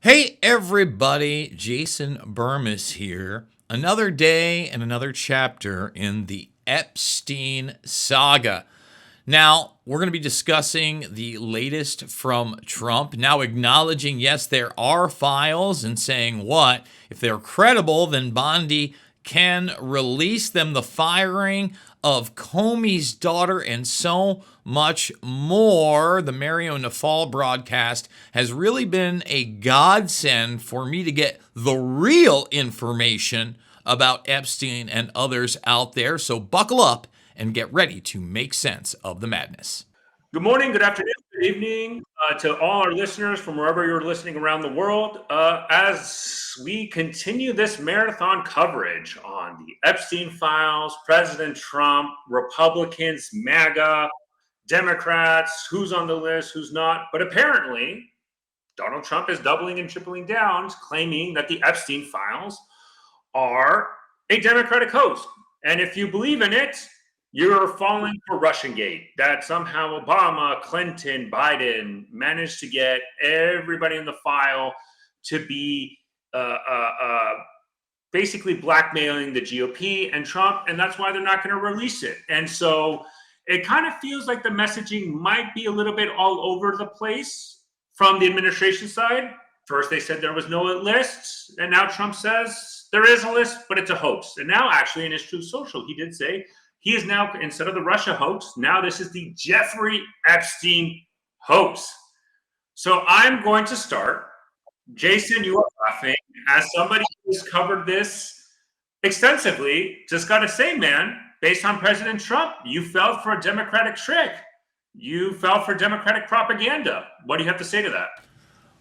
Hey everybody, Jason Bermas here. Another day and another chapter in the Epstein saga. Now, we're going to be discussing the latest from Trump, now acknowledging, yes, there are files and saying what? If they're credible, then Bondi can release them. The firing of Comey's daughter and so much more. The Mario Nafal broadcast has really been a godsend for me to get the real information about Epstein and others out there. So buckle up and get ready to make sense of the madness. Good morning, good afternoon, good evening to all our listeners from wherever you're listening around the world. As we continue this marathon coverage on the Epstein files, President Trump, Republicans, MAGA, Democrats, who's on the list, who's not. But apparently, Donald Trump is doubling and tripling down, claiming that the Epstein files are a Democratic hoax. And if you believe in it, you're falling for Russiagate, that somehow Obama, Clinton, Biden managed to get everybody in the file to be basically blackmailing the GOP and Trump, and that's why they're not going to release it. And so it kind of feels like the messaging might be a little bit all over the place from the administration side. First, they said there was no list, and now Trump says there is a list, but it's a hoax. And now, actually, in his Truth Social, he did say he is now, instead of the Russia hoax, now this is the Jeffrey Epstein hoax. So I'm going to start. Jason, you are laughing. As somebody who's covered this extensively, just got to say, man, based on President Trump, you fell for a Democratic trick. You fell for Democratic propaganda. What do you have to say to that?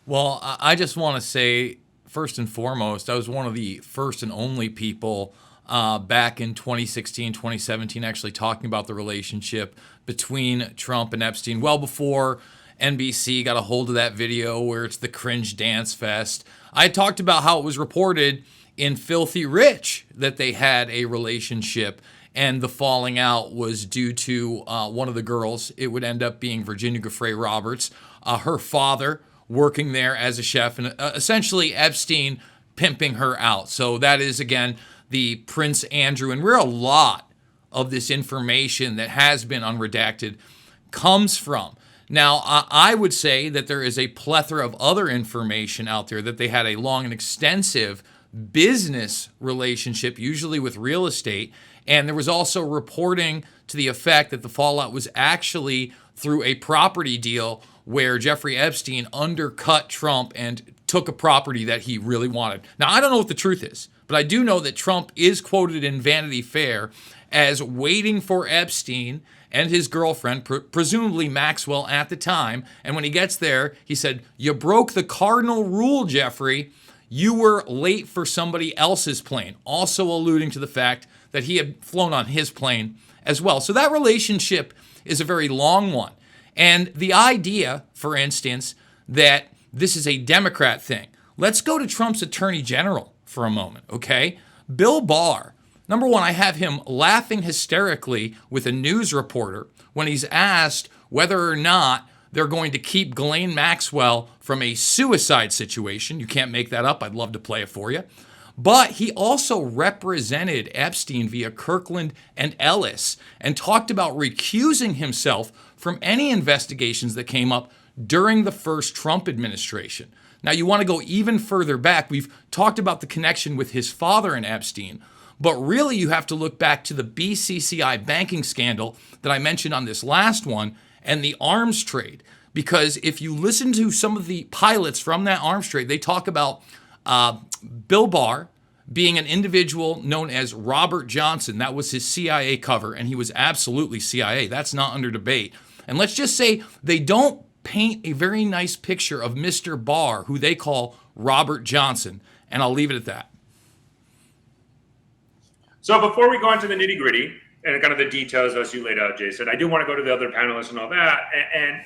Well, I just want to say, first and foremost, I was one of the first and only people back in 2016, 2017, actually talking about the relationship between Trump and Epstein, well before NBC got a hold of that video where it's the cringe dance fest. I talked about how it was reported in Filthy Rich that they had a relationship, and the falling out was due to one of the girls. It would end up being Virginia Giuffre Roberts, her father working there as a chef, and essentially Epstein pimping her out. So that is, again, the Prince Andrew, and where a lot of this information that has been unredacted comes from. Now, I would say that there is a plethora of other information out there that they had a long and extensive business relationship, usually with real estate. And there was also reporting to the effect that the fallout was actually through a property deal where Jeffrey Epstein undercut Trump and took a property that he really wanted. Now, I don't know what the truth is, but I do know that Trump is quoted in Vanity Fair as waiting for Epstein and his girlfriend, presumably Maxwell at the time. And when he gets there, he said, "You broke the cardinal rule, Jeffrey. You were late for somebody else's plane," also alluding to the fact that he had flown on his plane as well. So that relationship is a very long one. And the idea, for instance, that this is a Democrat thing. Let's go to Trump's attorney general for a moment, okay? Bill Barr. Number one, I have him laughing hysterically with a news reporter when he's asked whether or not they're going to keep Ghislaine Maxwell from a suicide situation. You can't make that up. I'd love to play it for you. But he also represented Epstein via Kirkland and Ellis and talked about recusing himself from any investigations that came up during the first Trump administration. Now, you want to go even further back. We've talked about the connection with his father and Epstein, but really you have to look back to the BCCI banking scandal that I mentioned on this last one and the arms trade. Because if you listen to some of the pilots from that arms trade, they talk about Bill Barr being an individual known as Robert Johnson. That was his CIA cover, and he was absolutely CIA. That's not under debate. And let's just say they don't paint a very nice picture of Mr. Barr, who they call Robert Johnson. And I'll leave it at that. So before we go into the nitty gritty and kind of the details as you laid out, Jason, I do want to go to the other panelists and all that.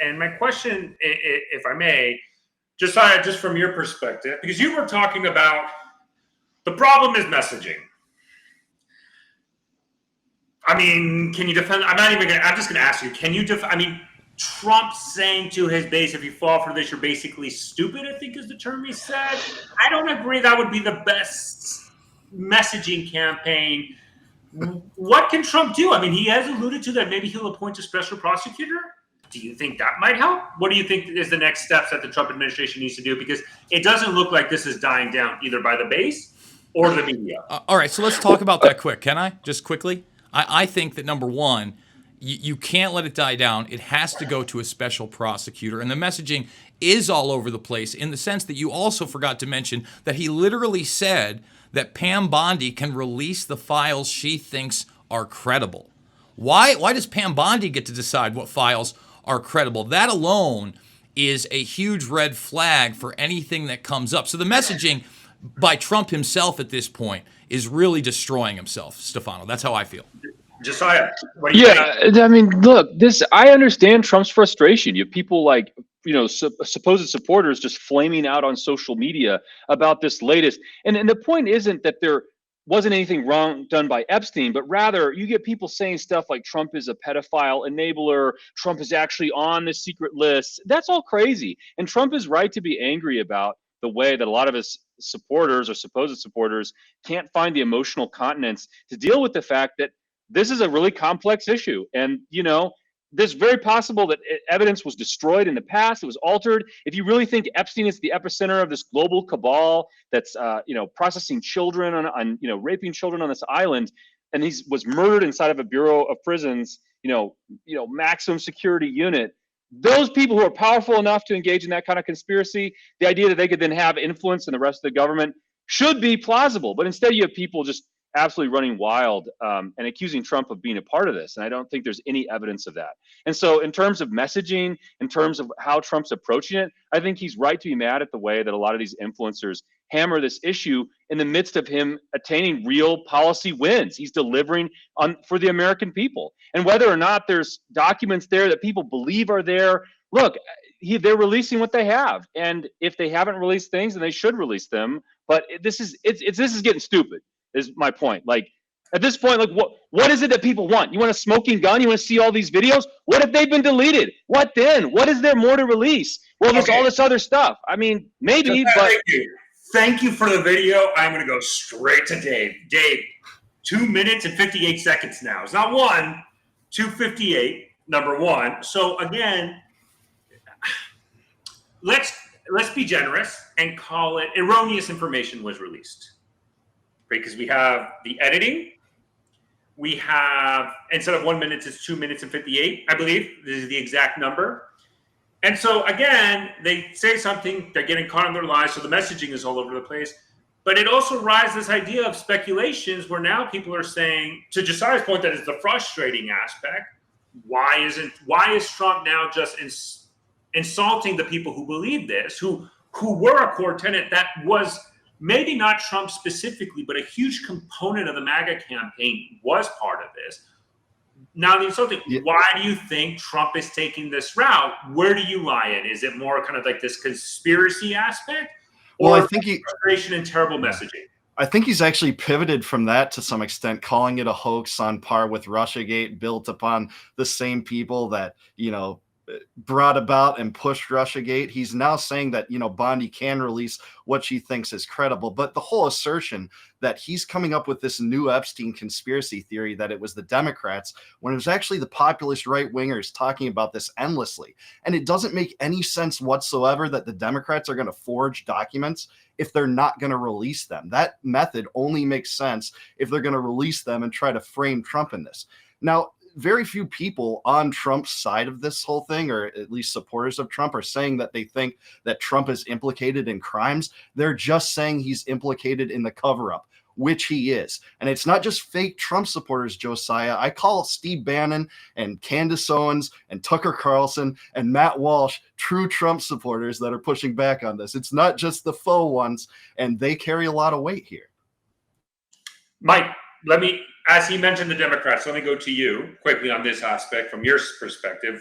And my question, if I may, just from your perspective, because you were talking about the problem is messaging. I mean, can you defend? I'm just going to ask you, can you defend? I mean, Trump saying to his base, if you fall for this, you're basically stupid, I think is the term he said. I don't agree that would be the best messaging campaign. What can Trump do? I mean, he has alluded to that maybe he'll appoint a special prosecutor. Do you think that might help? What do you think is the next steps that the Trump administration needs to do? Because it doesn't look like this is dying down either by the base or the media. All right, so let's talk about that quick. Can I? Just quickly? I think that number one, you can't let it die down. It has to go to a special prosecutor. And the messaging is all over the place in the sense that you also forgot to mention that he literally said that Pam Bondi can release the files she thinks are credible. Why does Pam Bondi get to decide what files are credible? That alone is a huge red flag for anything that comes up. So the messaging by Trump himself at this point is really destroying himself, Stefano. That's how I feel. Josiah, what do you think? I mean, look, I understand Trump's frustration. You have people like, supposed supporters just flaming out on social media about this latest. And the point isn't that there wasn't anything wrong done by Epstein, but rather you get people saying stuff like Trump is a pedophile enabler, Trump is actually on the secret list. That's all crazy. And Trump is right to be angry about the way that a lot of his supporters or supposed supporters can't find the emotional continence to deal with the fact that this is a really complex issue. And, there's very possible that evidence was destroyed in the past. It was altered. If you really think Epstein is the epicenter of this global cabal that's, processing children on raping children on this island, and he was murdered inside of a Bureau of Prisons, maximum security unit, those people who are powerful enough to engage in that kind of conspiracy, the idea that they could then have influence in the rest of the government should be plausible. But instead you have people just absolutely running wild and accusing Trump of being a part of this. And I don't think there's any evidence of that. And so in terms of messaging, in terms of how Trump's approaching it, I think he's right to be mad at the way that a lot of these influencers hammer this issue in the midst of him attaining real policy wins. He's delivering for the American people. And whether or not there's documents there that people believe are there, look, they're releasing what they have. And if they haven't released things, then they should release them. But this is getting stupid. Is my point. Like at this point, like what is it that people want? You want a smoking gun? You want to see all these videos? What if they've been deleted? What then? What is there more to release? Well, there's all this other stuff. I mean, maybe, but thank you for the video. I'm going to go straight to Dave. Dave, 2 minutes and 58 seconds now. It's not 2:58. Number one. So again, let's be generous and call it erroneous information was released. Because we have the editing, we have, instead of 1 minute, it's 2 minutes and 58, I believe. This is the exact number. And so again, they say something, they're getting caught in their lies, so the messaging is all over the place. But it also rises this idea of speculations where now people are saying, to Josiah's point, that is the frustrating aspect. Why is Trump now just insulting the people who believe this, who were a core tenet that was maybe not Trump specifically, but a huge component of the MAGA campaign was part of this. Now, the insulting, why do you think Trump is taking this route? Where do you lie in? Is it more kind of like this conspiracy aspect? Or well, I think frustration and terrible messaging? I think he's actually pivoted from that to some extent, calling it a hoax on par with Russiagate, built upon the same people that, brought about and pushed Russiagate. He's now saying that, Bondi can release what she thinks is credible. But the whole assertion that he's coming up with this new Epstein conspiracy theory that it was the Democrats, when it was actually the populist right-wingers talking about this endlessly. And it doesn't make any sense whatsoever that the Democrats are going to forge documents if they're not going to release them. That method only makes sense if they're going to release them and try to frame Trump in this. Now, very few people on Trump's side of this whole thing, or at least supporters of Trump, are saying that they think that Trump is implicated in crimes. They're just saying he's implicated in the cover-up, which he is. And it's not just fake Trump supporters, Josiah. I call Steve Bannon and Candace Owens and Tucker Carlson and Matt Walsh true Trump supporters that are pushing back on this. It's not just the faux ones, and they carry a lot of weight here. Mike, as he mentioned the Democrats, let me go to you quickly on this aspect from your perspective.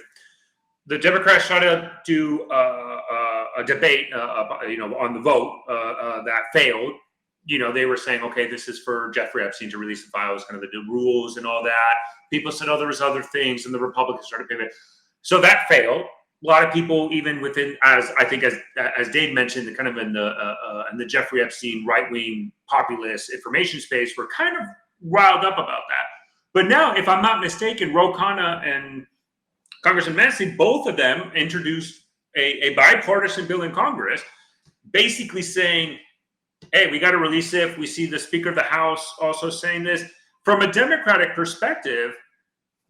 The Democrats try to do a debate, on the vote that failed. They were saying, okay, this is for Jeffrey Epstein to release the files, kind of the rules and all that. People said, oh, there was other things, and the Republicans started paying it. So that failed. A lot of people, even within, as I think, as Dave mentioned, kind of in the Jeffrey Epstein right-wing populist information space, were kind of riled up about that. But now, if I'm not mistaken, Ro Khanna and Congressman Mancini, both of them introduced a bipartisan bill in Congress, basically saying, hey, we got to release it. We see the Speaker of the House also saying this. From a Democratic perspective,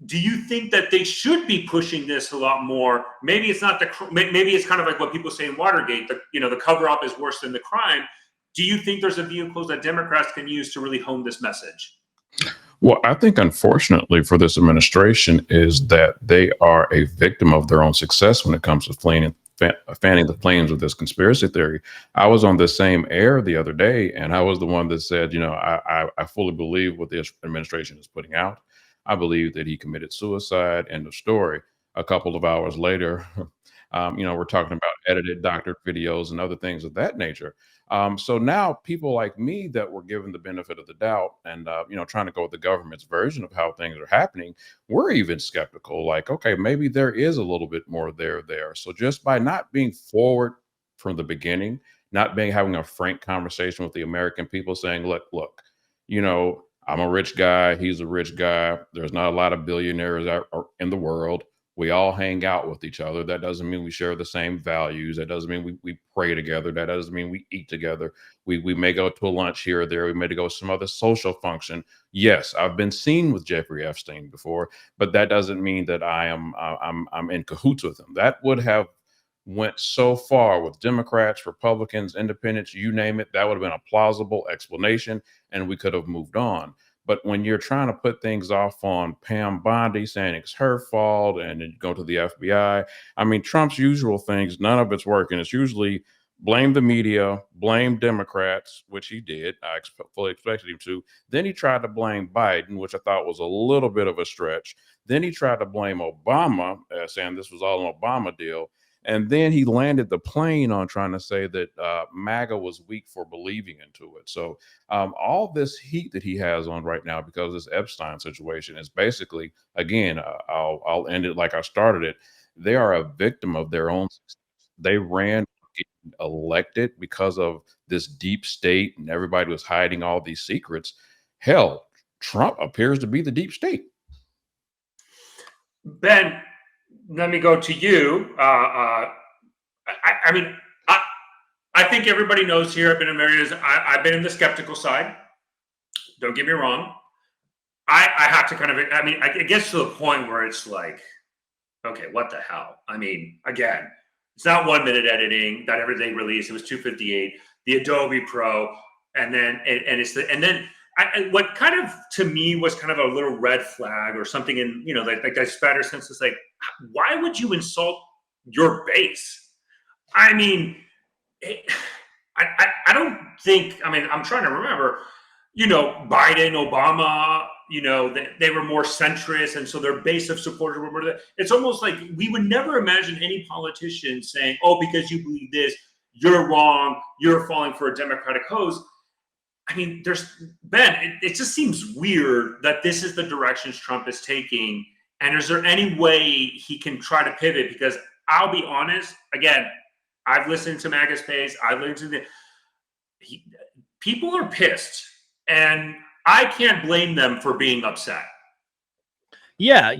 do you think that they should be pushing this a lot more? Maybe it's not maybe it's kind of like what people say in Watergate, the cover up is worse than the crime. Do you think there's a vehicles that Democrats can use to really hone this message? Well, I think unfortunately for this administration is that they are a victim of their own success when it comes to fanning the flames of this conspiracy theory. I was on the same air the other day, and I was the one that said, I fully believe what this administration is putting out. I believe that he committed suicide. End of story. A couple of hours later, we're talking about edited, doctored videos and other things of that nature. So now people like me that were given the benefit of the doubt and, trying to go with the government's version of how things are happening, we're even skeptical, like, okay, maybe there is a little bit more there. So just by not being forward from the beginning, having a frank conversation with the American people saying, look, I'm a rich guy. He's a rich guy. There's not a lot of billionaires out in the world. We all hang out with each other. That doesn't mean we share the same values. That doesn't mean we pray together. That doesn't mean we eat together. We may go to a lunch here or there. We may go to some other social function. Yes, I've been seen with Jeffrey Epstein before, but that doesn't mean that I'm in cahoots with him. That would have went so far with Democrats, Republicans, independents, you name it. That would have been a plausible explanation, and we could have moved on. But when you're trying to put things off on Pam Bondi saying it's her fault and then you go to the FBI, I mean, Trump's usual things, none of it's working. It's usually blame the media, blame Democrats, which he did. I fully expected him to. Then he tried to blame Biden, which I thought was a little bit of a stretch. Then he tried to blame Obama, saying this was all an Obama deal. And then he landed the plane on trying to say that MAGA was weak for believing into it. So all this heat that he has on right now because of this Epstein situation is basically, again, I'll end it like I started it. They are a victim of their own success. They ran getting elected because of this deep state and everybody was hiding all these secrets. Hell, Trump appears to be the deep state. Ben, let me go to you. I think everybody knows here. I've been in areas. I've been in the skeptical side. Don't get me wrong. I have to kind of. It gets to the point where it's like, okay, what the hell? I mean, again, it's not 1 minute editing that everything released. It was 258. The Adobe Pro, and then what kind of to me was kind of a little red flag or something in like that spatter sense is like, why would you insult your base? I mean, I don't think. I mean, I'm trying to remember. Biden, Obama. They were more centrist, and so their base of supporters were more. It's almost like we would never imagine any politician saying, "Oh, because you believe this, you're wrong. You're falling for a Democratic hose." I mean, it just seems weird that this is the directions Trump is taking. And is there any way he can try to pivot? Because I'll be honest, again, I've listened to MAGA Space. I've listened to people are pissed, and I can't blame them for being upset. Yeah,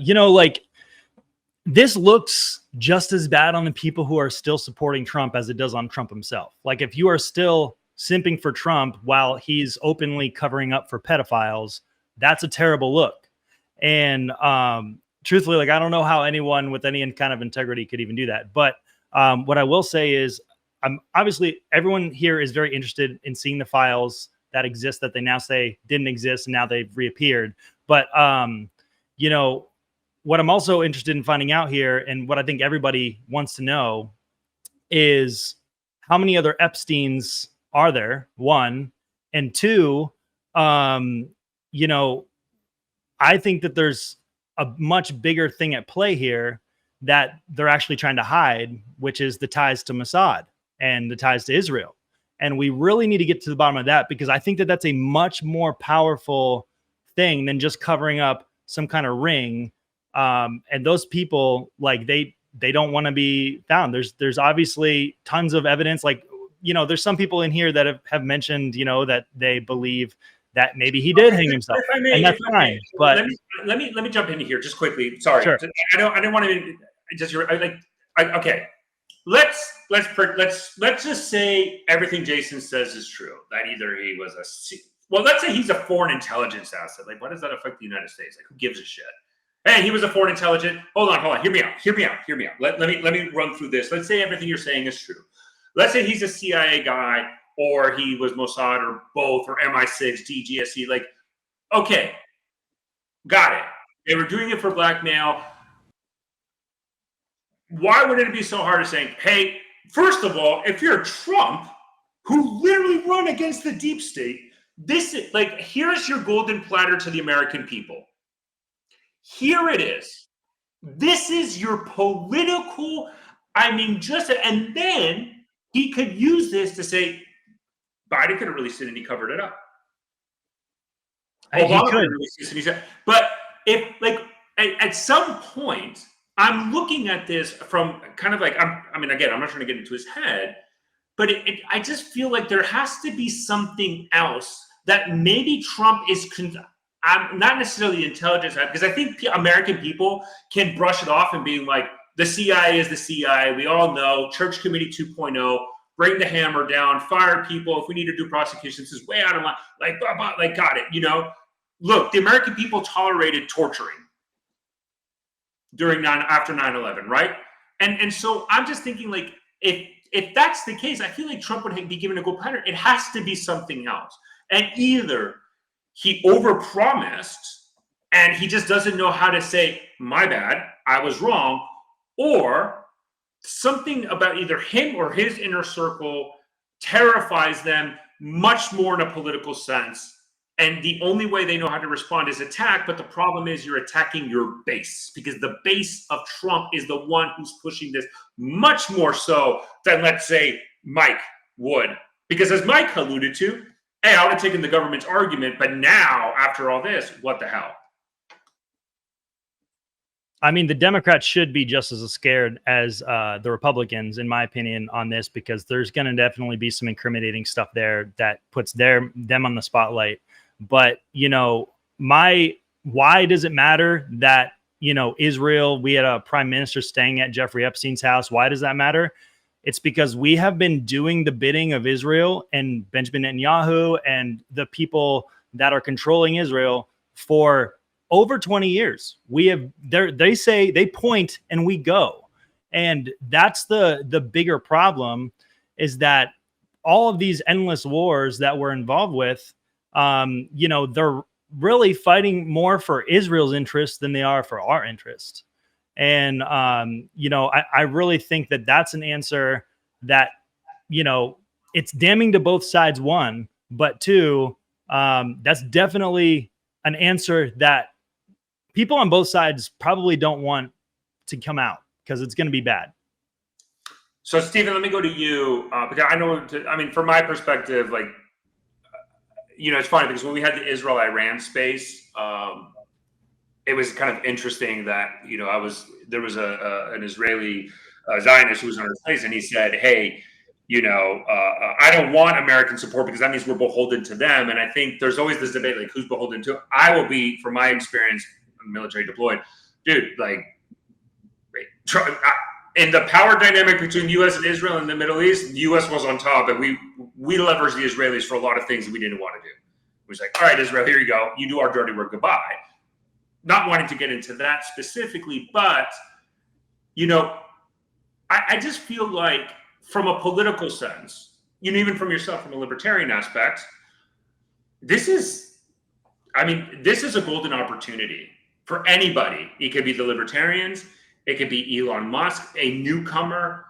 this looks just as bad on the people who are still supporting Trump as it does on Trump himself. Like, if you are still simping for Trump while he's openly covering up for pedophiles, that's a terrible look. And truthfully, I don't know how anyone with any kind of integrity could even do that. But what I will say is, obviously everyone here is very interested in seeing the files that exist that they now say didn't exist and now they've reappeared. But what I'm also interested in finding out here, and what I think everybody wants to know, is how many other Epsteins are there? One, and two, I think that there's a much bigger thing at play here that they're actually trying to hide, which is the ties to Mossad and the ties to Israel. And we really need to get to the bottom of that, because I think that that's a much more powerful thing than just covering up some kind of ring And those people, like they don't want to be found. There's obviously tons of evidence. Like, there's some people in here that have mentioned, that they believe that maybe he did hang himself, and that's fine. But let me jump in here just quickly. Sorry, sure. I don't want to just okay. Let's just say everything Jason says is true. That either he was let's say he's a foreign intelligence asset. Like, what does that affect the United States? Like, who gives a shit? Hey, he was a foreign intelligence. Hold on. Hear me out. Let me run through this. Let's say everything you're saying is true. Let's say he's a CIA guy, or he was Mossad, or both, or MI6, DGSE. Like, okay, got it. They were doing it for blackmail. Why would it be so hard to say, hey, first of all, if you're Trump, who literally run against the deep state, this is like, here's your golden platter to the American people. Here it is. This is your political, and then he could use this to say, Biden could have released it and he covered it up. Obama could have released this and he said, but if, like, at some point, I'm looking at this from kind of like, again, I'm not trying to get into his head, but I just feel like there has to be something else that maybe Trump is, I'm not necessarily the intelligence side, because I think American people can brush it off and being like, the CIA is the CIA. We all know. Church Committee 2.0, bring the hammer down, fire people. If we need to do prosecutions, this is way out of line. Like, blah, blah, like, got it. Look, the American people tolerated torturing after 9/11, right? And so I'm just thinking, like, if that's the case, I feel like Trump would be given a gold platter. It has to be something else. And either he overpromised and he just doesn't know how to say, my bad, I was wrong, or something about either him or his inner circle terrifies them much more in a political sense. And the only way they know how to respond is attack. But the problem is you're attacking your base, because the base of Trump is the one who's pushing this much more so than, let's say, Mike would. Because as Mike alluded to, hey, I would have taken the government's argument, but now, after all this, what the hell? The Democrats should be just as scared as the Republicans, in my opinion, on this, because there's going to definitely be some incriminating stuff there that puts them on the spotlight. But, why does it matter that, Israel, we had a prime minister staying at Jeffrey Epstein's house? Why does that matter? It's because we have been doing the bidding of Israel and Benjamin Netanyahu and the people that are controlling Israel for over 20 years. They point and we go. And that's the bigger problem, is that all of these endless wars that we're involved with, they're really fighting more for Israel's interest than they are for our interest. And, I really think that that's an answer that, it's damning to both sides, one, but two, that's definitely an answer that people on both sides probably don't want to come out, because it's going to be bad. So, Stephen, let me go to you, because I know, from my perspective, like, it's funny because when we had the Israel-Iran space, it was kind of interesting that, there was an Israeli Zionist who was in our place, and he said, hey, I don't want American support because that means we're beholden to them. And I think there's always this debate, like, who's beholden to? I will be, from my experience, military deployed, dude, like, in the power dynamic between U.S. and Israel in the Middle East, the U.S. was on top, and we leveraged the Israelis for a lot of things that we didn't want to do. It was like, all right, Israel, here you go. You do our dirty work. Goodbye. Not wanting to get into that specifically, but, I just feel like from a political sense, even from yourself, from a libertarian aspect, this is a golden opportunity for anybody. It could be the libertarians. It could be Elon Musk, a newcomer.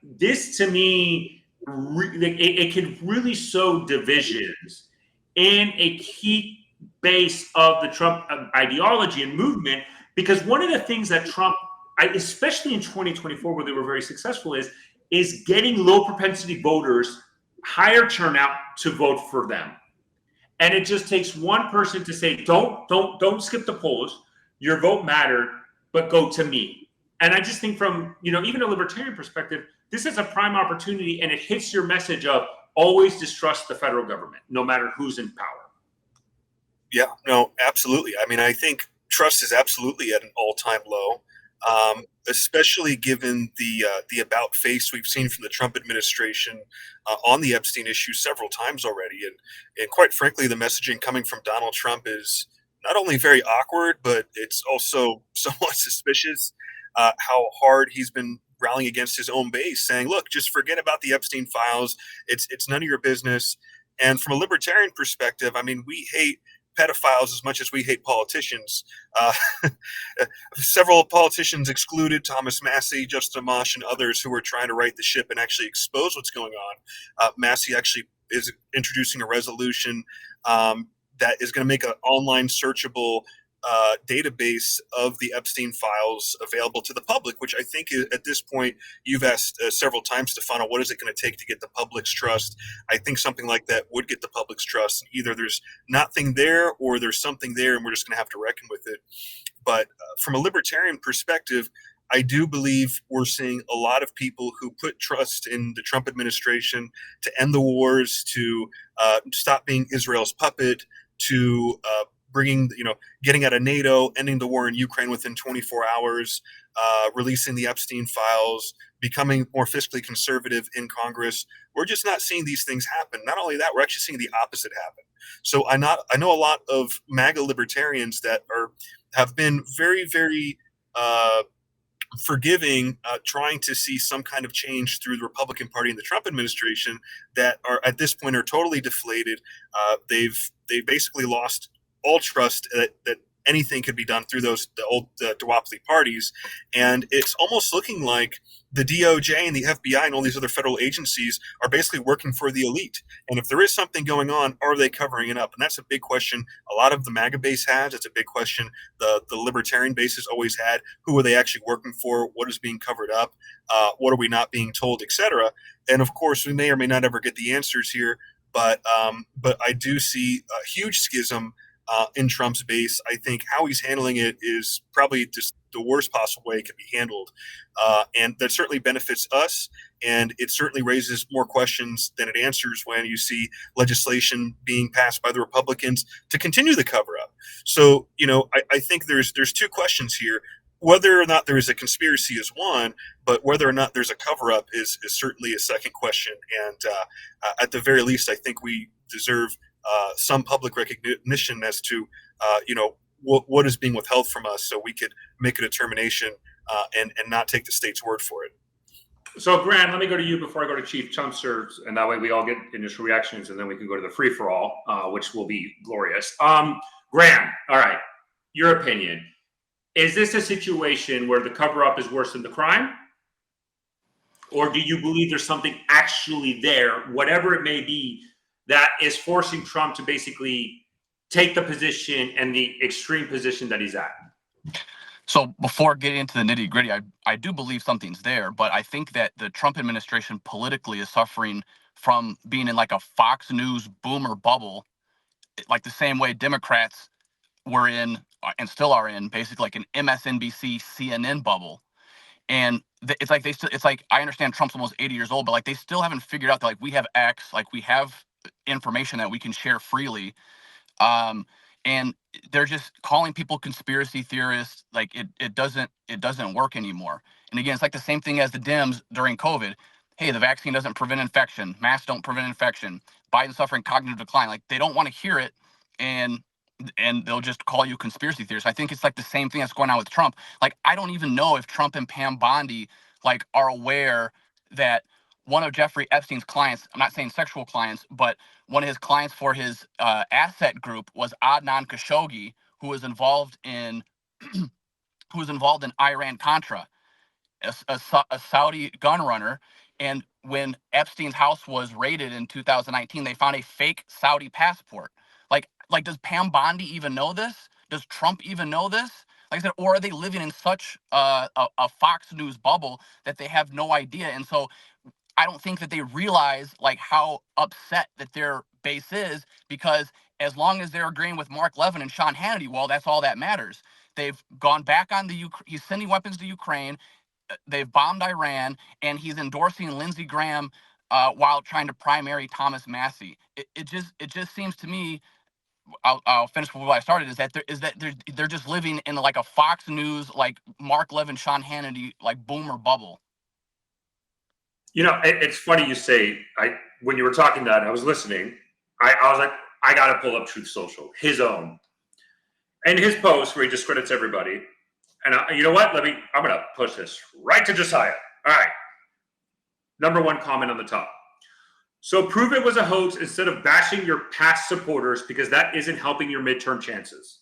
This to me, it can really sow divisions in a key base of the Trump ideology and movement. Because one of the things that Trump, especially in 2024, where they were very successful, is getting low propensity voters, higher turnout to vote for them. And it just takes one person to say, don't skip the polls. your vote mattered, but go to me. And I just think from, even a libertarian perspective, this is a prime opportunity, and it hits your message of always distrust the federal government, no matter who's in power. Yeah, no, absolutely. I mean, I think trust is absolutely at an all-time low, especially given the about face we've seen from the Trump administration on the Epstein issue several times already, and quite frankly, the messaging coming from Donald Trump is not only very awkward, but it's also somewhat suspicious. How hard he's been rallying against his own base, saying, "Look, just forget about the Epstein files. It's none of your business." And from a libertarian perspective, I mean, we hate pedophiles as much as we hate politicians. Uh, Several politicians excluded, Thomas Massey, Justin Amash, and others who were trying to right the ship and actually expose what's going on. Massey actually is introducing a resolution that is going to make an online searchable database of the Epstein files available to the public, which I think at this point, you've asked several times, Stefano, what is it going to take to get the public's trust? I think something like that would get the public's trust. Either there's nothing there or there's something there and we're just going to have to reckon with it. But from a libertarian perspective, I do believe we're seeing a lot of people who put trust in the Trump administration to end the wars, to stop being Israel's puppet, to getting out of NATO, ending the war in Ukraine within 24 hours, releasing the Epstein files, becoming more fiscally conservative in Congress. We're just not seeing these things happen. Not only that, we're actually seeing the opposite happen. So I know a lot of MAGA libertarians that have been very, very forgiving, trying to see some kind of change through the Republican Party and the Trump administration, that are at this point are totally deflated. They've basically lost all trust that anything could be done through the old duopoly parties. And it's almost looking like the DOJ and the FBI and all these other federal agencies are basically working for the elite. And if there is something going on, are they covering it up? And that's a big question a lot of the MAGA base has. It's a big question the libertarian base has always had. Who are they actually working for? What is being covered up? What are we not being told, etc.? And of course, we may or may not ever get the answers here. But I do see a huge schism in Trump's base. I think how he's handling it is probably just the worst possible way it can be handled. And that certainly benefits us. And it certainly raises more questions than it answers when you see legislation being passed by the Republicans to continue the cover up. So, I think there's two questions here. Whether or not there is a conspiracy is one, but whether or not there's a cover up is certainly a second question. And at the very least, I think we deserve some public recognition as to what is being withheld from us, so we could make a determination and not take the state's word for it. So, Grant, let me go to you before I go to Chief Chumser, and that way we all get initial reactions, and then we can go to the free for all, which will be glorious. Grant, all right, your opinion: is this a situation where the cover up is worse than the crime? Or do you believe there's something actually there, whatever it may be, that is forcing Trump to basically take the position and the extreme position that he's at? So before getting into the nitty gritty, I do believe something's there, but I think that the Trump administration politically is suffering from being in like a Fox News boomer bubble, like the same way Democrats were in and still are in, basically like an MSNBC, CNN bubble. And it's like it's like, I understand Trump's almost 80 years old, but like they still haven't figured out that like we have X, like we have information that we can share freely. And they're just calling people conspiracy theorists. Like it doesn't work anymore. And again, it's like the same thing as the Dems during COVID. Hey, the vaccine doesn't prevent infection. Masks don't prevent infection. Biden's suffering cognitive decline. Like they don't want to hear it, and they'll just call you conspiracy theorists. I think it's like the same thing that's going on with Trump. Like I don't even know if Trump and Pam Bondi like are aware that one of Jeffrey Epstein's clients, I'm not saying sexual clients, but one of his clients for his asset group was Adnan Khashoggi, who was involved in Iran-Contra, a Saudi gun runner. And when Epstein's house was raided in 2019, they found a fake Saudi passport. Like, does Pam Bondi even know this? Does Trump even know this? Like I said, or are they living in such a Fox News bubble that they have no idea? And so I don't think that they realize like how upset that their base is, because as long as they're agreeing with Mark Levin and Sean Hannity, well, that's all that matters. They've gone back on he's sending weapons to Ukraine. They've bombed Iran, and he's endorsing Lindsey Graham while trying to primary Thomas Massey. It just seems to me. I'll finish with what I started. Is that they're just living in like a Fox News, like Mark Levin, Sean Hannity, like boomer bubble. It's funny you say. When you were talking that, I was listening. I was like, I got to pull up Truth Social, his own, and his post where he discredits everybody. And you know what? I'm going to push this right to Josiah. All right. Number one comment on the top. So prove it was a hoax instead of bashing your past supporters, because that isn't helping your midterm chances.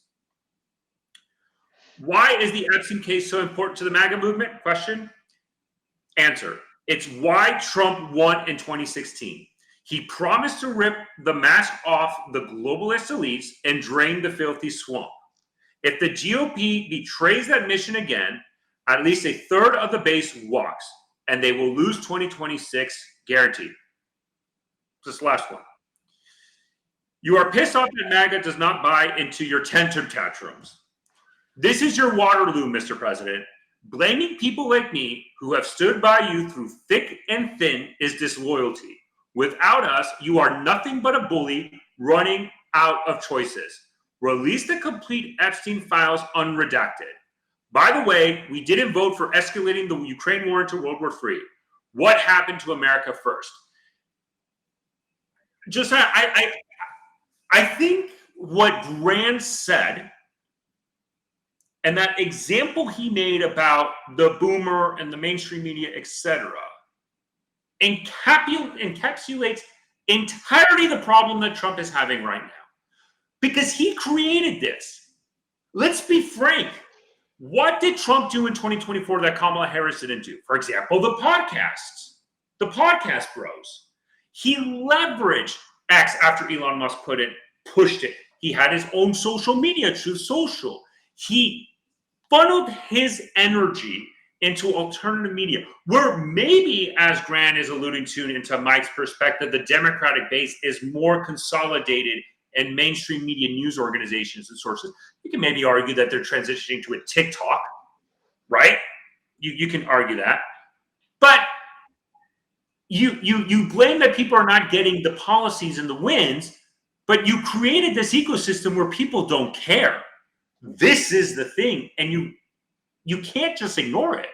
Why is the Epstein case so important to the MAGA movement? Question. Answer. It's why Trump won in 2016. He promised to rip the mask off the globalist elites and drain the filthy swamp. If the GOP betrays that mission again, at least a third of the base walks, and they will lose 2026, guaranteed. This last one. You are pissed off that MAGA does not buy into your tantrum tantrums. This is your Waterloo, Mr. President. Blaming people like me who have stood by you through thick and thin is disloyalty. Without us, you are nothing but a bully running out of choices. Release the complete Epstein files unredacted. By the way, we didn't vote for escalating the Ukraine war into World War III. What happened to America first? Just I think what Grant said, and that example he made about the boomer and the mainstream media, etc., encapsulates entirely the problem that Trump is having right now. Because he created this. Let's be frank. What did Trump do in 2024 that Kamala Harris didn't do? For example, the podcasts, the podcast bros. He leveraged X after Elon Musk pushed it. He had his own social media, Truth Social. He funneled his energy into alternative media, where maybe, as Grant is alluding to into Mike's perspective, the Democratic base is more consolidated in mainstream media news organizations and sources. You can maybe argue that they're transitioning to a TikTok, right? You can argue that. But you blame that people are not getting the policies and the wins, but you created this ecosystem where people don't care. This is the thing, and you can't just ignore it.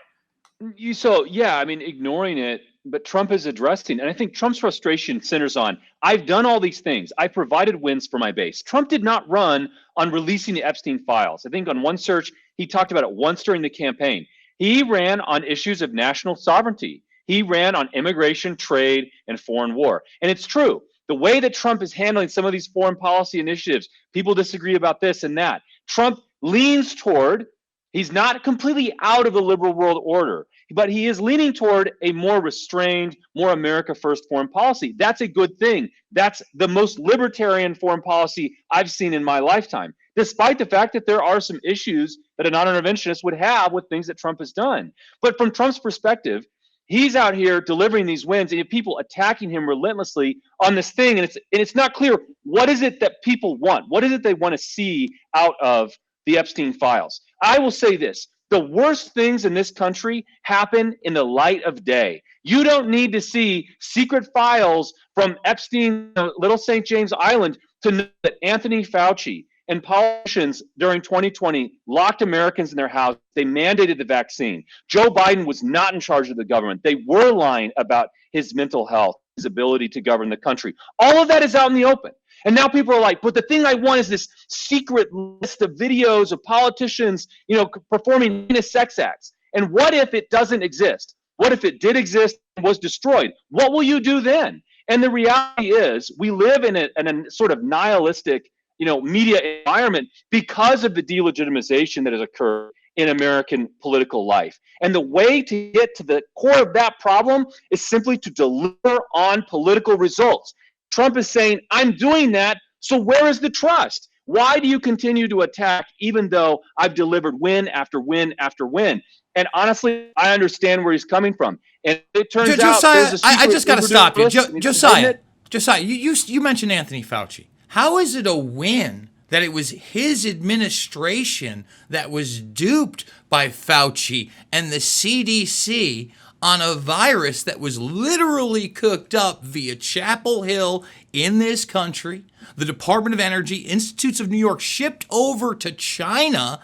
Ignoring it, but Trump is addressing, and I think Trump's frustration centers on, I've done all these things. I provided wins for my base. Trump did not run on releasing the Epstein files. I think on one search, he talked about it once during the campaign. He ran on issues of national sovereignty. He ran on immigration, trade, and foreign war. And it's true. The way that Trump is handling some of these foreign policy initiatives, people disagree about this and that. Trump leans toward, he's not completely out of the liberal world order, but he is leaning toward a more restrained, more America first foreign policy. That's a good thing. That's the most libertarian foreign policy I've seen in my lifetime, despite the fact that there are some issues that a non-interventionist would have with things that Trump has done. But from Trump's perspective, he's out here delivering these wins, and you have people attacking him relentlessly on this thing, and it's not clear, what is it that people want? What is it they want to see out of the Epstein files? I will say this. The worst things in this country happen in the light of day. You don't need to see secret files from Epstein, Little St. James Island, to know that Anthony Fauci and politicians during 2020 locked Americans in their house. They mandated the vaccine. Joe Biden was not in charge of the government. They were lying about his mental health, his ability to govern the country. All of that is out in the open. And now people are like, but the thing I want is this secret list of videos of politicians, performing heinous sex acts. And what if it doesn't exist? What if it did exist and was destroyed? What will you do then? And the reality is, we live in a sort of nihilistic, media environment because of the delegitimization that has occurred in American political life. And the way to get to the core of that problem is simply to deliver on political results. Trump is saying, I'm doing that, so where is the trust? Why do you continue to attack even though I've delivered win after win after win? And honestly, I understand where he's coming from. And it turns Josiah, out I just got to stop you. Josiah, you mentioned Anthony Fauci. How is it a win that it was his administration that was duped by Fauci and the CDC on a virus that was literally cooked up via Chapel Hill in this country, the Department of Energy, Institutes of New York shipped over to China,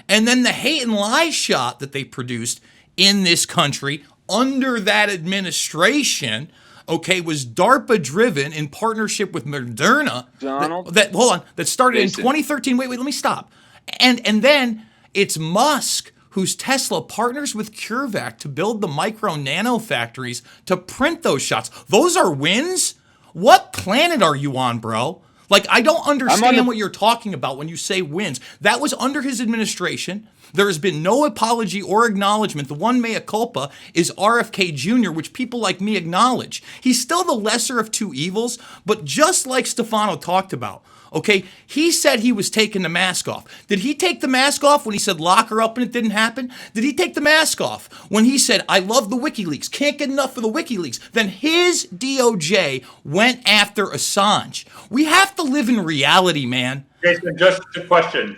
and then the hate and lie shot that they produced in this country under that administration, okay, was DARPA driven in partnership with Moderna. Donald? That started Jason. in 2013. Wait, let me stop. And then it's Musk whose Tesla partners with CureVac to build the micro nano factories to print those shots. Those are wins? What planet are you on, bro? Like, I don't understand what you're talking about when you say wins. That was under his administration. There has been no apology or acknowledgement. The one mea culpa is RFK Jr., which people like me acknowledge. He's still the lesser of two evils, but just like Stefano talked about, okay, he said he was taking the mask off. Did he take the mask off when he said lock her up and it didn't happen? Did he take the mask off when he said, I love the WikiLeaks, can't get enough of the WikiLeaks? Then his DOJ went after Assange. We have to live in reality, man. Jason, just a question.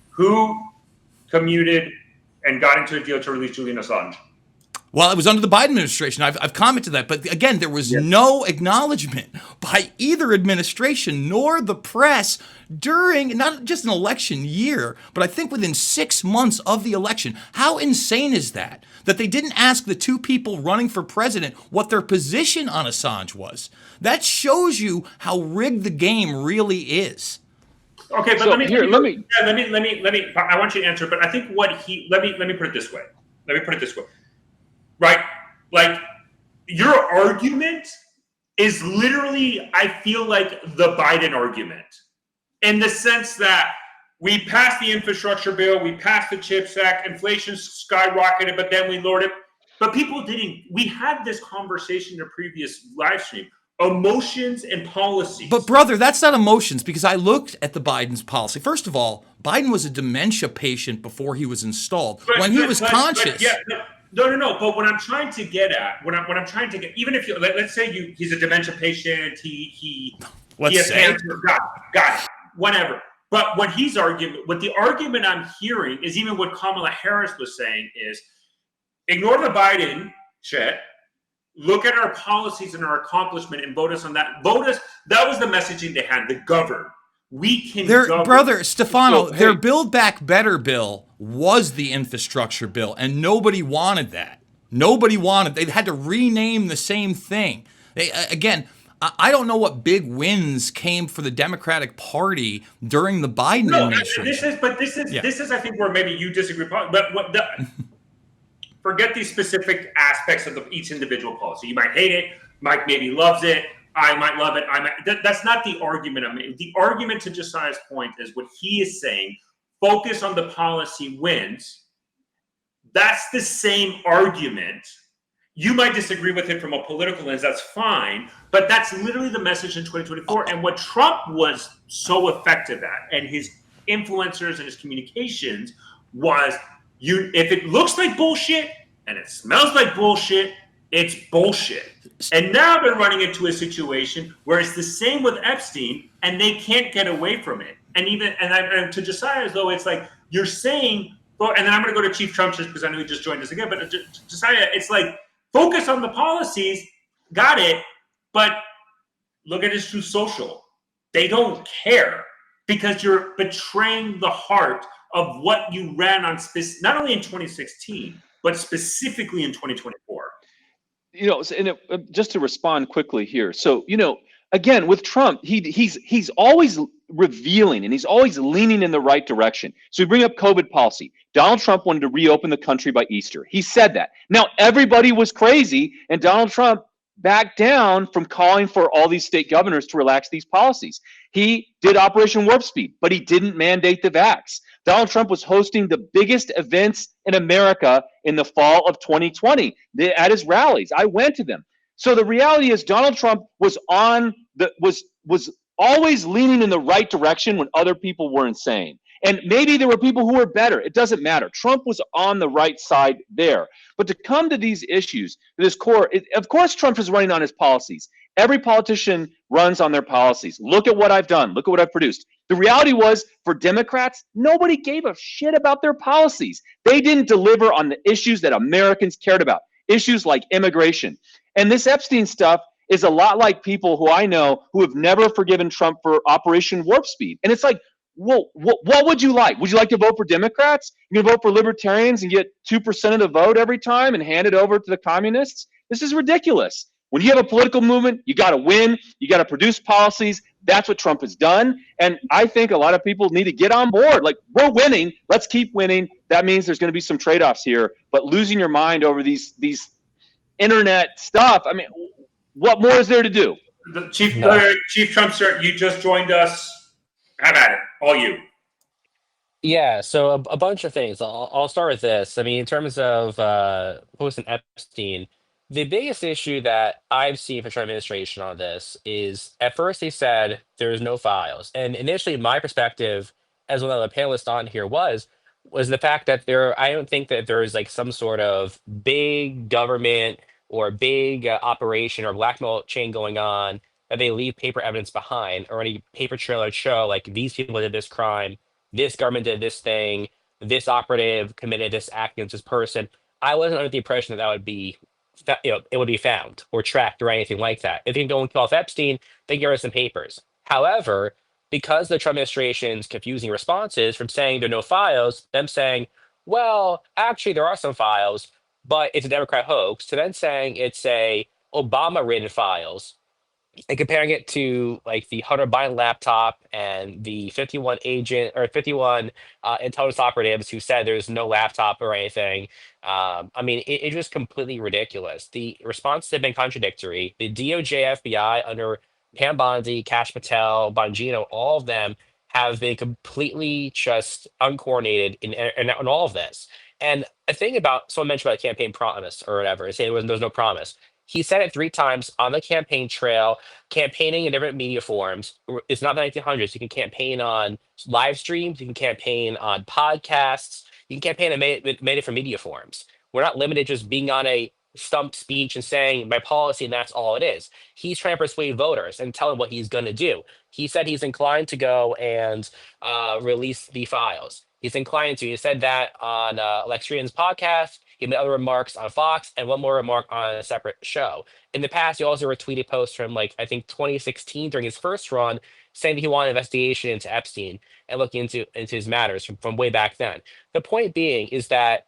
Who commuted and got into a deal to release Julian Assange? Well, it was under the Biden administration. I've commented that. But again, there was no acknowledgement by either administration nor the press during not just an election year, but I think within 6 months of the election. How insane is that? That they didn't ask the two people running for president what their position on Assange was. That shows you how rigged the game really is. Okay, but So, let me. I want you to answer, but I think let me put it this way. Right? Like, your argument is literally, I feel like, the Biden argument, in the sense that we passed the infrastructure bill, we passed the CHIPS Act, inflation skyrocketed, but then we lowered it. But people didn't. We had this conversation in a previous live stream. Emotions and policies. But brother, that's not emotions, because I looked at the Biden's policy. First of all, Biden was a dementia patient before he was installed. When he was conscious. No. But what I'm trying to get at, even if let's say he's a dementia patient, he has cancer, got it, whatever. But what the argument I'm hearing is even what Kamala Harris was saying is, ignore the Biden shit. Look at our policies and our accomplishment and vote us on that. That was the messaging they had, the govern. We can govern. Brother, Stefano, their Build Back Better bill was the infrastructure bill, and nobody wanted that. They had to rename the same thing. I don't know what big wins came for the Democratic Party during the Biden administration. This is, I think, where maybe you disagree. But forget these specific aspects of each individual policy. You might hate it. Mike maybe loves it. I might love it. That's not the argument I'm making. The argument, to Josiah's point, is what he is saying. Focus on the policy wins. That's the same argument. You might disagree with it from a political lens. That's fine. But that's literally the message in 2024. And what Trump was so effective at, and his influencers and his communications, was if it looks like bullshit and it smells like bullshit, it's bullshit. And now they're running into a situation where it's the same with Epstein, and they can't get away from it. And to Josiah, as though it's like you're saying, and then I'm going to go to Chief Trump just because I know he just joined us again. But Josiah, it's like, focus on the policies, got it, but look at his Truth Social. They don't care because you're betraying the heart of what you ran on, not only in 2016, but specifically in 2024. Just to respond quickly here. So, again, with Trump, he's always revealing and he's always leaning in the right direction. So we bring up COVID policy. Donald Trump wanted to reopen the country by Easter. He said that. Now, everybody was crazy, and Donald Trump backed down from calling for all these state governors to relax these policies. He did Operation Warp Speed, but he didn't mandate the vax. Donald Trump was hosting the biggest events in America in the fall of 2020 at his rallies. I went to them. So the reality is Donald Trump was was always leaning in the right direction when other people were insane. And maybe there were people who were better. It doesn't matter. Trump was on the right side there. But to come to these issues, this core, of course, Trump is running on his policies. Every politician runs on their policies. Look at what I've done. Look at what I've produced. The reality was, for Democrats, nobody gave a shit about their policies. They didn't deliver on the issues that Americans cared about, issues like immigration. And this Epstein stuff is a lot like people who I know who have never forgiven Trump for Operation Warp Speed. And it's like, well, what would you like? Would you like to vote for Democrats? You're going to vote for libertarians and get 2% of the vote every time and hand it over to the communists? This is ridiculous. When you have a political movement, you got to win. You got to produce policies. That's what Trump has done. And I think a lot of people need to get on board. Like, we're winning. Let's keep winning. That means there's going to be some trade-offs here. But losing your mind over these internet stuff, I mean, what more is there to do? Chief Trump, sir, you just joined us. Have at it. All you. Yeah, so a bunch of things. I'll start with this. I mean, in terms of Post and Epstein, the biggest issue that I've seen for Trump administration on this is at first they said there's no files. And initially, my perspective as one of the panelists on here was the fact that I don't think that there is like some sort of big government or big operation or blackmail chain going on that they leave paper evidence behind or any paper trail that show like these people did this crime, this government did this thing, this operative committed this act against this person. I wasn't under the impression that that would be, it would be found or tracked or anything like that. If they can go and kill off Epstein, they give us some papers. However, because the Trump administration's confusing responses from saying there are no files, them saying, well, actually there are some files, but it's a Democrat hoax, to then saying it's a Obama written files and comparing it to like the Hunter Biden laptop and the 51 agent or 51 intelligence operatives who said there's no laptop or anything. I mean, it's just completely ridiculous. The responses have been contradictory. The DOJ, FBI under Pam Bondi, Kash Patel, Bongino, all of them have been completely just uncoordinated in all of this. And a thing about someone mentioned about campaign promise or whatever, saying there's no promise. He said it 3 times on the campaign trail, campaigning in different media forms. It's not the 1900s. You can campaign on live streams. You can campaign on podcasts. You can campaign in many different media forms. We're not limited just being on a stump speech and saying my policy and that's all it is. He's trying to persuade voters and tell them what he's going to do. He said he's inclined to go and release the files. He's inclined to. He said that on Lex Friedman's podcast. He made other remarks on Fox and one more remark on a separate show. In the past, he also retweeted posts from like I think 2016 during his first run, saying that he wanted an investigation into Epstein and looking into his matters from way back then. The point being is that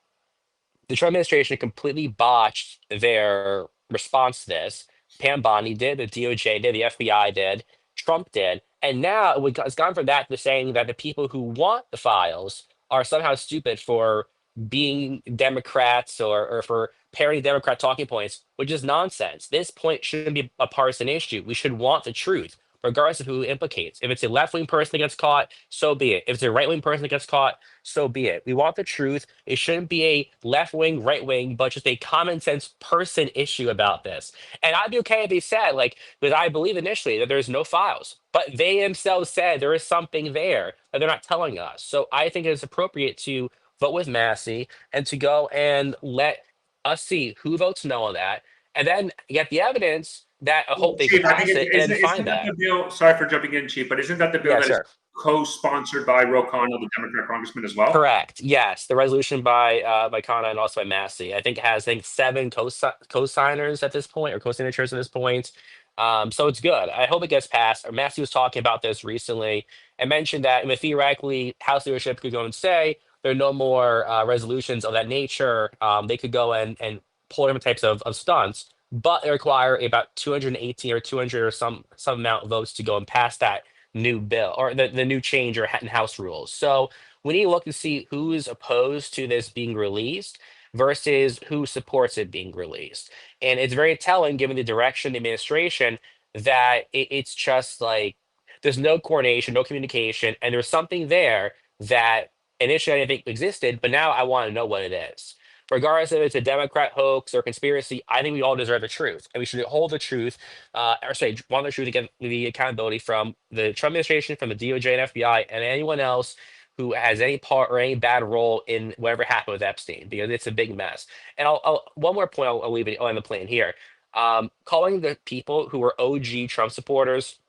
the Trump administration completely botched their response to this. Pam Bondi did, the DOJ did, the FBI did, Trump did, and now it's gone from that to saying that the people who want the files are somehow stupid for being Democrats or for parroting Democrat talking points, which is nonsense. This point shouldn't be a partisan issue. We should want the truth, regardless of who it implicates. If it's a left wing person that gets caught, so be it. If it's a right wing person that gets caught, so be it. We want the truth. It shouldn't be a left wing, right wing, but just a common sense person issue about this. And I'd be okay if they said, like, because I believe initially that there's no files, but they themselves said there is something there that they're not telling us. So I think it's appropriate to vote with Massey and to go and let us see who votes no on that, and then get the evidence that I hope they Chief, I pass think it and then isn't find that. the bill? Sorry for jumping in, Chief, but isn't that the bill Yeah, that sure. is co-sponsored by Ro Khanna, the Democrat congressman, as well? Correct. Yes, the resolution by Khanna and also by Massey. I think it has 7 co-signers at this point or co-signatures at this point. So it's good. I hope it gets passed. Massey was talking about this recently and mentioned that theoretically House leadership could go and say there are no more resolutions of that nature. They could go and pull different types of stunts, but they require about 218 or 200 or some amount of votes to go and pass that new bill or the new change or in house rules. So we need to look to see who is opposed to this being released versus who supports it being released. And it's very telling given the direction of the administration that it's just like there's no coordination, no communication, and there's something there that initially I didn't think existed, but now I want to know what it is. Regardless if it's a Democrat hoax or conspiracy, I think we all deserve the truth, and we should hold the truth, or say, want the truth to get the accountability from the Trump administration, from the DOJ and FBI, and anyone else who has any part or any bad role in whatever happened with Epstein, because it's a big mess. And one more point I'll leave it on the plane here. Calling the people who were OG Trump supporters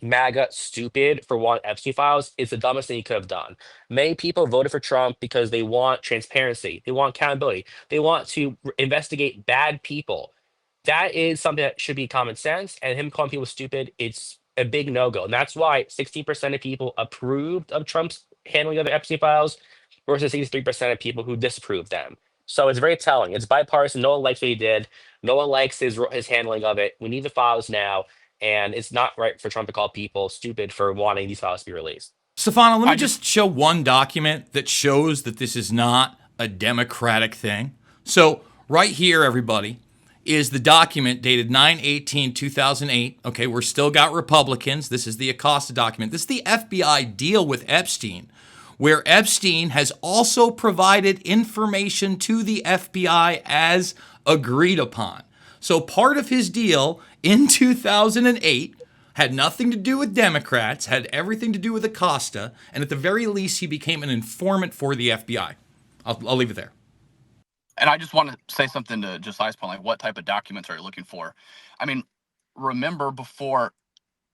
MAGA stupid for wanting Epstein files is the dumbest thing he could have done. Many people voted for Trump because they want transparency, they want accountability, they want to investigate bad people. That is something that should be common sense. And him calling people stupid, it's a big no go. And that's why 16% of people approved of Trump's handling of the Epstein files versus 63% of people who disapproved them. So it's very telling. It's bipartisan. No one likes what he did. No one likes his handling of it. We need the files now. And it's not right for Trump to call people stupid for wanting these files to be released. Stefano, let me just show one document that shows that this is not a democratic thing. So right here, everybody, is the document dated 9/18/2008. Okay, we're still got Republicans. This is the Acosta document. This is the FBI deal with Epstein, where Epstein has also provided information to the FBI as agreed upon. So part of his deal in 2008 had nothing to do with Democrats, had everything to do with Acosta, and at the very least, he became an informant for the FBI. I'll leave it there. And I just want to say something to Josiah's point, like what type of documents are you looking for? I mean, remember before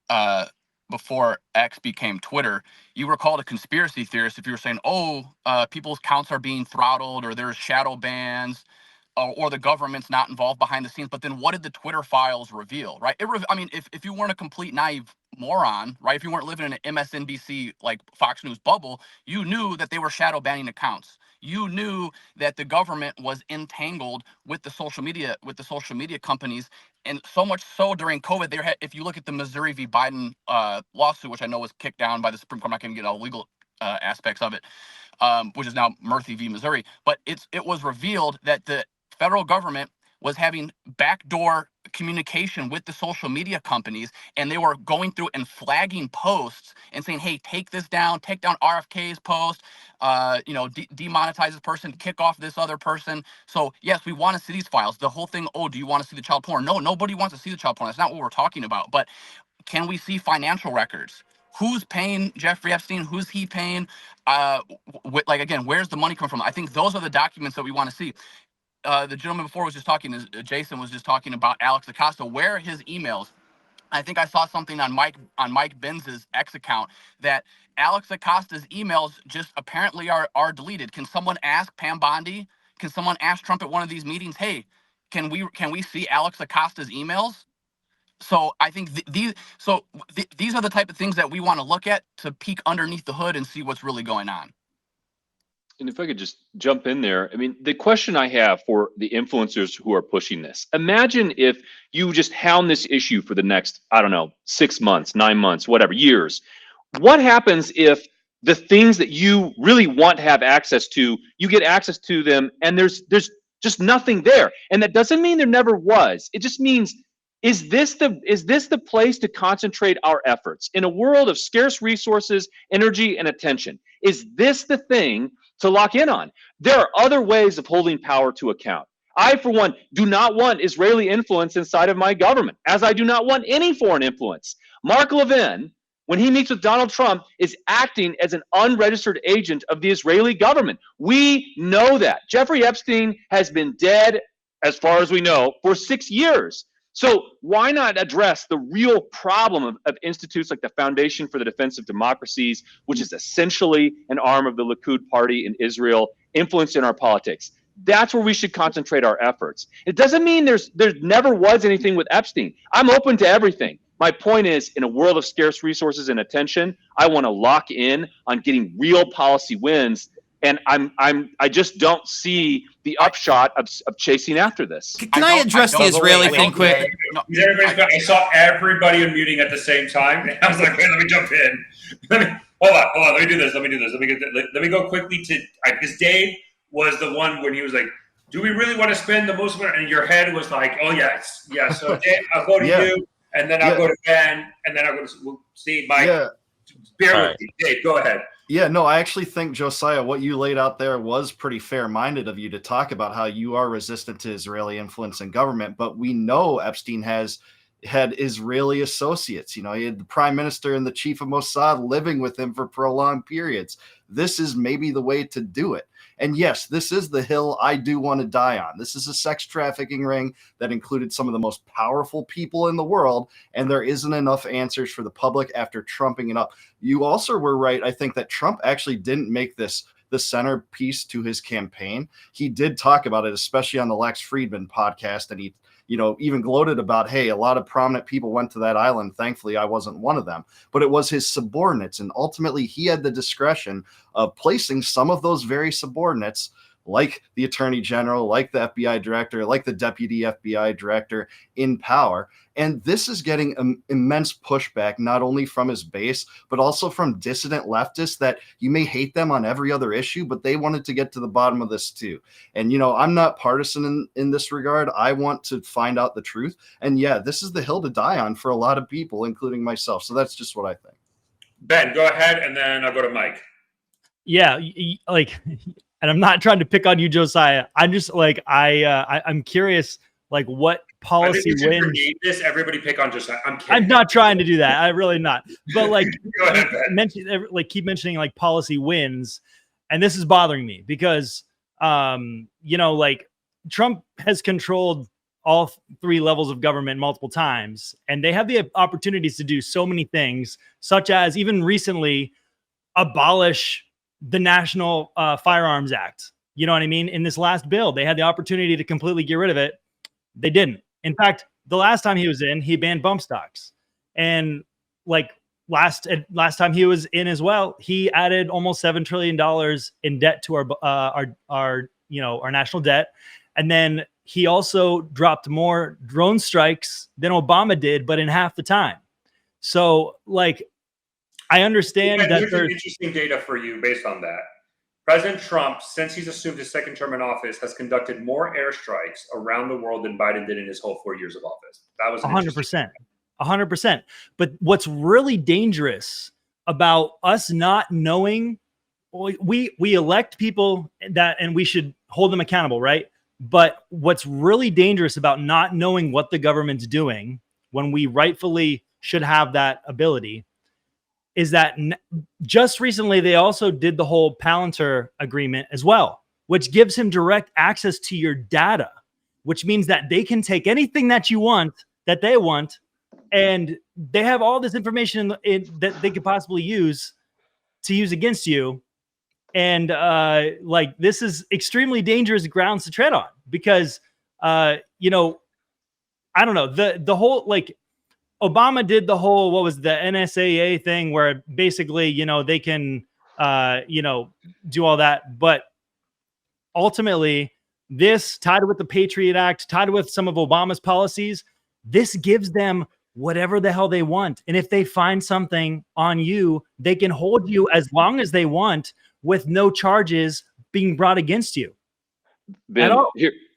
X became Twitter, you were called a conspiracy theorist if you were saying, people's accounts are being throttled or there's shadow bans. Or the government's not involved behind the scenes. But then what did the Twitter files reveal, right? I mean, if you weren't a complete naive moron, right? If you weren't living in an MSNBC, like Fox News bubble, you knew that they were shadow banning accounts. You knew that the government was entangled with the social media companies. And so much so during COVID, if you look at the Missouri v. Biden lawsuit, which I know was kicked down by the Supreme Court, I'm not going to get all legal aspects of it, which is now Murphy v. Missouri. But it was revealed that the federal government was having backdoor communication with the social media companies, and they were going through and flagging posts and saying, hey, take this down, take down RFK's post, demonetize this person, kick off this other person. So yes, we want to see these files. The whole thing, do you want to see the child porn? No, nobody wants to see the child porn. That's not what we're talking about. But can we see financial records? Who's paying Jeffrey Epstein? Who's he paying? Again, where's the money come from? I think those are the documents that we want to see. The gentleman before was just talking, Jason was just talking about Alex Acosta. Where are his emails? I think I saw something on Mike Benz's X account that Alex Acosta's emails just apparently are deleted. Can someone ask Pam Bondi? Can someone ask Trump at one of these meetings? Hey, can we see Alex Acosta's emails? So I think these are the type of things that we want to look at to peek underneath the hood and see what's really going on. And if I could just jump in there, I mean, the question I have for the influencers who are pushing this, imagine if you just hound this issue for the next, 6 months, 9 months, whatever, years. What happens if the things that you really want to have access to, you get access to them and there's just nothing there? And that doesn't mean there never was. It just means, is this the place to concentrate our efforts in a world of scarce resources, energy, and attention? Is this the thing to lock in on? There are other ways of holding power to account. I, for one, do not want Israeli influence inside of my government, as I do not want any foreign influence. Mark Levin, when he meets with Donald Trump, is acting as an unregistered agent of the Israeli government. We know that. Jeffrey Epstein has been dead, as far as we know, for 6 years. So why not address the real problem of institutes like the Foundation for the Defense of Democracies, which is essentially an arm of the Likud party in Israel, influenced in our politics? That's where we should concentrate our efforts. It doesn't mean there never was anything with Epstein. I'm open to everything. My point is, in a world of scarce resources and attention, I want to lock in on getting real policy wins. And I just don't see the upshot of chasing after this. Can I address the Israeli thing quick? I saw everybody unmuting at the same time. And I was like, wait, let me jump in. Hold on. Let me do this. Let me go quickly because Dave was the one when he was like, do we really want to spend the most money? And your head was like, oh, yes. Yeah. So Dave, I'll go to you, and then I'll go to Ben, and then I'll go to Steve, Mike. Yeah. Bear with me. Dave, go ahead. Yeah, no, I actually think, Josiah, what you laid out there was pretty fair-minded of you to talk about how you are resistant to Israeli influence in government. But we know Epstein has had Israeli associates. He had the prime minister and the chief of Mossad living with him for prolonged periods. This is maybe the way to do it. And yes, this is the hill I do want to die on. This is a sex trafficking ring that included some of the most powerful people in the world, and there isn't enough answers for the public after trumping it up. You also were right, I think, that Trump actually didn't make this the centerpiece to his campaign. He did talk about it, especially on the Lex Friedman podcast, and he even gloated about, hey, a lot of prominent people went to that island. Thankfully, I wasn't one of them. But it was his subordinates. And ultimately, he had the discretion of placing some of those very subordinates, like the attorney general, like the FBI director, like the deputy FBI director, in power. And this is getting immense pushback, not only from his base, but also from dissident leftists that you may hate them on every other issue, but they wanted to get to the bottom of this too. And, I'm not partisan in this regard. I want to find out the truth. And yeah, this is the hill to die on for a lot of people, including myself. So that's just what I think. Ben, go ahead, and then I'll go to Mike. Yeah, and I'm not trying to pick on you, Josiah. I'm just I'm curious, what policy wins. This everybody pick on Josiah. I'm kidding. I'm not trying to do that. I really not. But Go ahead, Ben. keep mentioning policy wins, and this is bothering me because Trump has controlled all three levels of government multiple times, and they have the opportunities to do so many things, such as even recently abolish the National Firearms Act. You know what I mean? In this last bill, they had the opportunity to completely get rid of it. They didn't. In fact, the last time he was in, he banned bump stocks. And last time he was in as well, he added almost $7 trillion in debt to our national debt. And then he also dropped more drone strikes than Obama did, but in half the time. So I understand that there's interesting data for you based on that. President Trump, since he's assumed his second term in office, has conducted more airstrikes around the world than Biden did in his whole 4 years of office. That was 100%. But what's really dangerous about us not knowing, we elect people and we should hold them accountable, right? But what's really dangerous about not knowing what the government's doing when we rightfully should have that ability is that just recently they also did the whole Palantir agreement as well, which gives him direct access to your data, which means that they can take anything that you want, that they want, and they have all this information that they could possibly use against you. And this is extremely dangerous grounds to tread on because, I don't know, the whole, Obama did the whole, what was the NSAA thing where basically, they can, do all that. But ultimately, this tied with the Patriot Act, tied with some of Obama's policies, this gives them whatever the hell they want. And if they find something on you, they can hold you as long as they want with no charges being brought against you. Ben,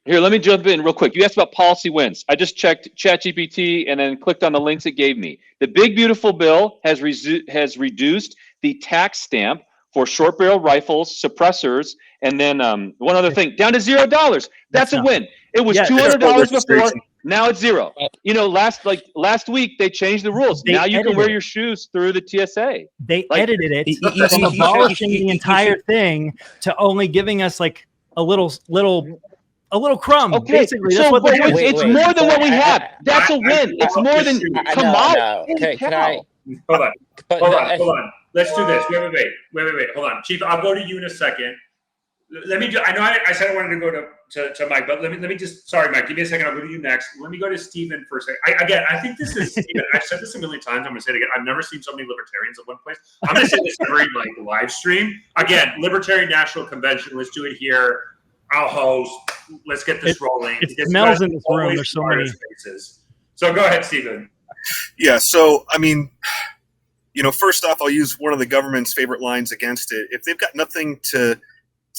here, let me jump in real quick. You asked about policy wins. I just checked ChatGPT and then clicked on the links it gave me. The big beautiful bill has reduced the tax stamp for short barrel rifles, suppressors, and then one other thing down to $0. That's a win. It was $200 before. Now it's $0. Last week they changed the rules. Now you can wear your shoes through the TSA. They edited it from abolishing the entire thing to only giving us a little crumb. Okay, basically. That's what it's more than what we have. That's a win. It's more than no. Can I? Hold on. Let's do this. Wait. Hold on, Chief. I'll go to you in a second. Let me. I know I said I wanted to go to Mike, but let me just. Sorry, Mike. Give me a second. I'll go to you next. Let me go to Stephen for a second. I think this is Stephen. I've said this a million times. I'm going to say it again. I've never seen so many libertarians at one place. I'm going to say this every live stream. Again, Libertarian National Convention. Let's do it here. I'll host. Let's get this rolling. It smells in this room. There's so many spaces. So go ahead, Stephen. Yeah. So I mean, first off, I'll use one of the government's favorite lines against it. If they've got nothing to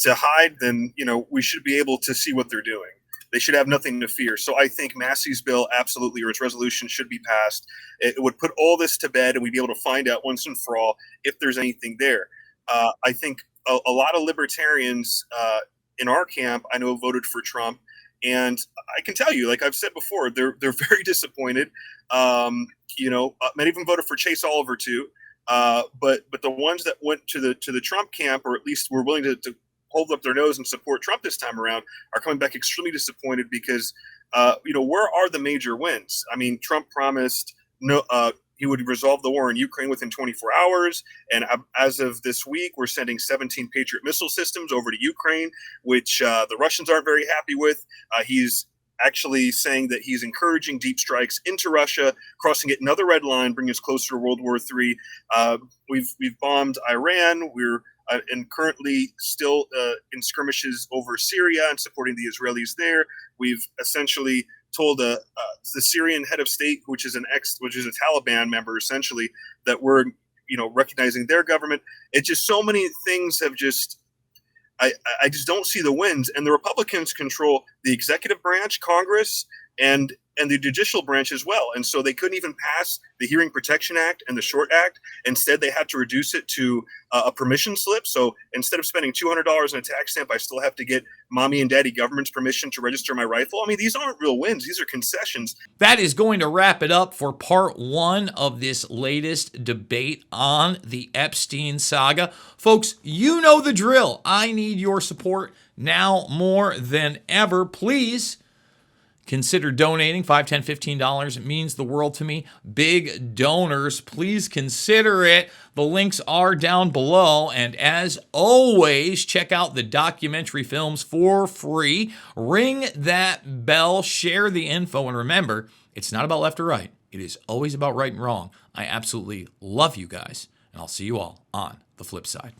hide, then we should be able to see what they're doing. They should have nothing to fear. So I think Massey's bill absolutely, or its resolution, should be passed. It would put all this to bed, and we'd be able to find out once and for all if there's anything there. I think a lot of libertarians in our camp, I know, voted for Trump, and I can tell you, like I've said before, they're very disappointed. Many of them voted for Chase Oliver too. But the ones that went to the Trump camp, or at least were willing to hold up their nose and support Trump this time around are coming back extremely disappointed because, where are the major wins? I mean, Trump promised he would resolve the war in Ukraine within 24 hours. And as of this week, we're sending 17 Patriot missile systems over to Ukraine, which the Russians aren't very happy with. He's actually saying that he's encouraging deep strikes into Russia, crossing it another red line, bringing us closer to World War III. We've bombed Iran. We're and currently still in skirmishes over Syria and supporting the Israelis there. We've essentially told the Syrian head of state, which is a Taliban member, essentially, that we're recognizing their government. It's just so many things have just. I just don't see the wins, and the Republicans control the executive branch, Congress, and the judicial branch as well. And so they couldn't even pass the Hearing Protection Act and the Short Act. Instead, they had to reduce it to a permission slip. So instead of spending $200 on a tax stamp, I still have to get mommy and daddy government's permission to register my rifle. I mean, these aren't real wins. These are concessions. That is going to wrap it up for part 1 of this latest debate on the Epstein saga. Folks, you know the drill. I need your support now more than ever. Please consider donating. $5, $10, $15. It means the world to me. Big donors, please consider it. The links are down below. And as always, check out the documentary films for free. Ring that bell, share the info, and remember, it's not about left or right. It is always about right and wrong. I absolutely love you guys, and I'll see you all on the flip side.